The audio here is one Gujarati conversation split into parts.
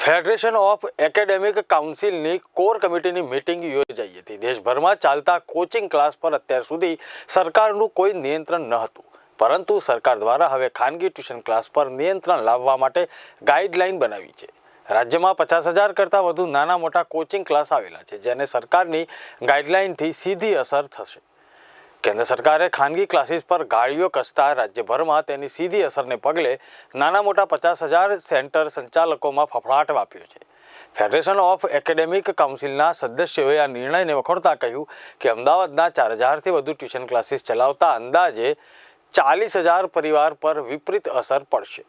ફેડરેશન ઓફ એકેડેમિક કાઉન્સિલની કોર કમિટીની મીટિંગ યોજાઈ હતી। દેશભરમાં ચાલતા કોચિંગ ક્લાસ પર અત્યાર સુધી સરકારનું કોઈ નિયંત્રણ ન હતું, પરંતુ સરકાર દ્વારા હવે ખાનગી ટ્યુશન ક્લાસ પર નિયંત્રણ લાવવા માટે ગાઈડલાઈન બનાવી છે। રાજ્યમાં 50,000 કરતાં વધુ નાના મોટા કોચિંગ ક્લાસ આવેલા છે, જેને સરકારની ગાઈડલાઈનથી સીધી અસર થશે। કેન્દ્ર સરકારે ખાનગી ક્લાસીસ પર ગાળીઓ કસતા રાજ્યભરમાં તેની સીધી અસરને પગલે નાના મોટા 50,000 સેન્ટર સંચાલકોમાં ફફડાટ વ્યાપ્યો છે। ફેડરેશન ઓફ એકેડેમિક કાઉન્સિલના સદસ્યોએ આ નિર્ણયને વખોડતા કહ્યું કે અમદાવાદના 4,000થી વધુ ટ્યુશન ક્લાસીસ ચલાવતા અંદાજે 40,000 પરિવાર પર વિપરીત અસર પડશે।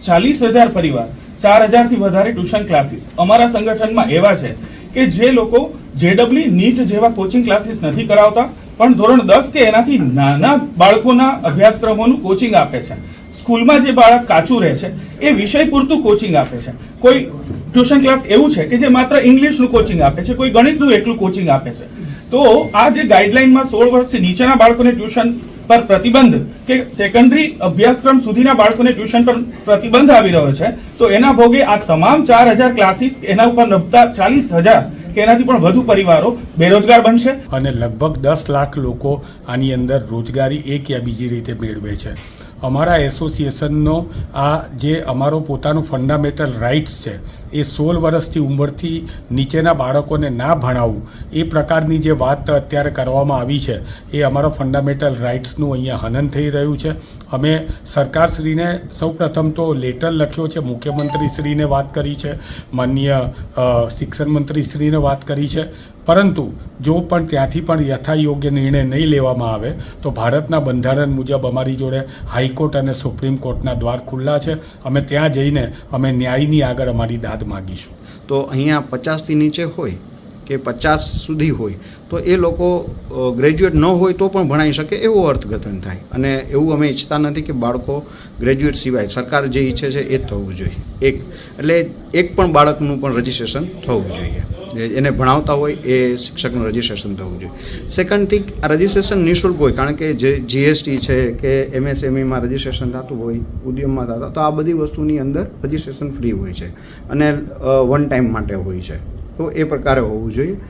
40,000 પરિવાર, 4,000થી વધારે ટ્યુશન ક્લાસીસ અમારા સંગઠનમાં એવા છે કે જે લોકો જેડબલી નીટ જેવા કોચિંગ ક્લાસીસ નથી કરાવતા, પણ ધોરણ 10 કે એનાથી નાના બાળકોના અભ્યાસક્રમોનું કોચિંગ આપે છે। સ્કૂલમાં જે બાળક કાચું રહે છે એ વિષય પૂરતું કોચિંગ આપે છે। કોઈ ટ્યુશન ક્લાસ એવું છે કે જે માત્ર ઇંગ્લિશનું કોચિંગ આપે છે, કોઈ ગણિતનું એકલું કોચિંગ આપે છે। તો આ જે ગાઈડલાઈનમાં 16 વર્ષથી નીચેના બાળકોને ટ્યુશન પર પ્રતિબંધ કે સેકન્ડરી અભ્યાસક્રમ સુધીના બાળકોને ટ્યુશન પર પ્રતિબંધ આવી રહ્યો છે, તો એના ભોગે આ તમામ 4,000 ક્લાસીસ એના ઉપર નભતા 40,000 કે એનાથી પણ વધુ પરિવારો બેરોજગાર બનશે અને લગભગ 10 લાખ લોકો આની અંદર રોજગારી એક યા બીજી રીતે મેળવે છે। અમારા એસોસિએશનનો આ જે અમારો પોતાનો ફંડામેન્ટલ રાઇટ્સ છે એ 16 વર્ષથી ઉંમરથી નીચેના બાળકોને ના ભણાવવું એ પ્રકારની જે વાત અત્યારે કરવામાં આવી છે એ અમારા ફંડામેન્ટલ રાઇટ્સનું અહીંયા હનન થઈ રહ્યું છે। અમે સરકારશ્રીને સૌપ્રથમ તો લેટર લખ્યો છે, મુખ્યમંત્રીશ્રીને વાત કરી છે, માનનીય શિક્ષણ મંત્રીશ્રીને વાત કરી છે, પરંતુ જો પણ ત્યાંથી પણ યથાયોગ્ય નિર્ણય નહીં લેવામાં આવે તો ભારતના બંધારણ મુજબ અમારી જોડે હાઈકોર્ટ અને સુપ્રીમ કોર્ટના દ્વાર ખુલ્લા છે। અમે ત્યાં જઈને અમે ન્યાયની આગળ અમારી દાદ માગીશું। તો અહીંયા 50થી નીચે હોય કે 50 સુધી હોય તો એ લોકો ગ્રેજ્યુએટ ન હોય તો પણ ભણાવી શકે એવું અર્થઘટન થાય, અને એવું અમે ઈચ્છતા નથી કે બાળકો ગ્રેજ્યુએટ સિવાય સરકાર જે ઈચ્છે છે એ જ થવું જોઈએ। એટલે એક પણ બાળકનું પણ રજિસ્ટ્રેશન થવું જોઈએ, એને ભણાવતા હોય એ શિક્ષકનું રજિસ્ટ્રેશન થવું જોઈએ। સેકન્ડ થિંગ, આ રજિસ્ટ્રેશન નિઃશુલ્ક હોય, કારણ કે જે જીએસટી છે કે એમએસએમઈમાં રજિસ્ટ્રેશન થતું હોય, ઉદ્યમમાં થતા, તો આ બધી વસ્તુની અંદર રજિસ્ટ્રેશન ફ્રી હોય છે અને વન ટાઈમ માટે હોય છે, તો એ પ્રકારે હોવું જોઈએ।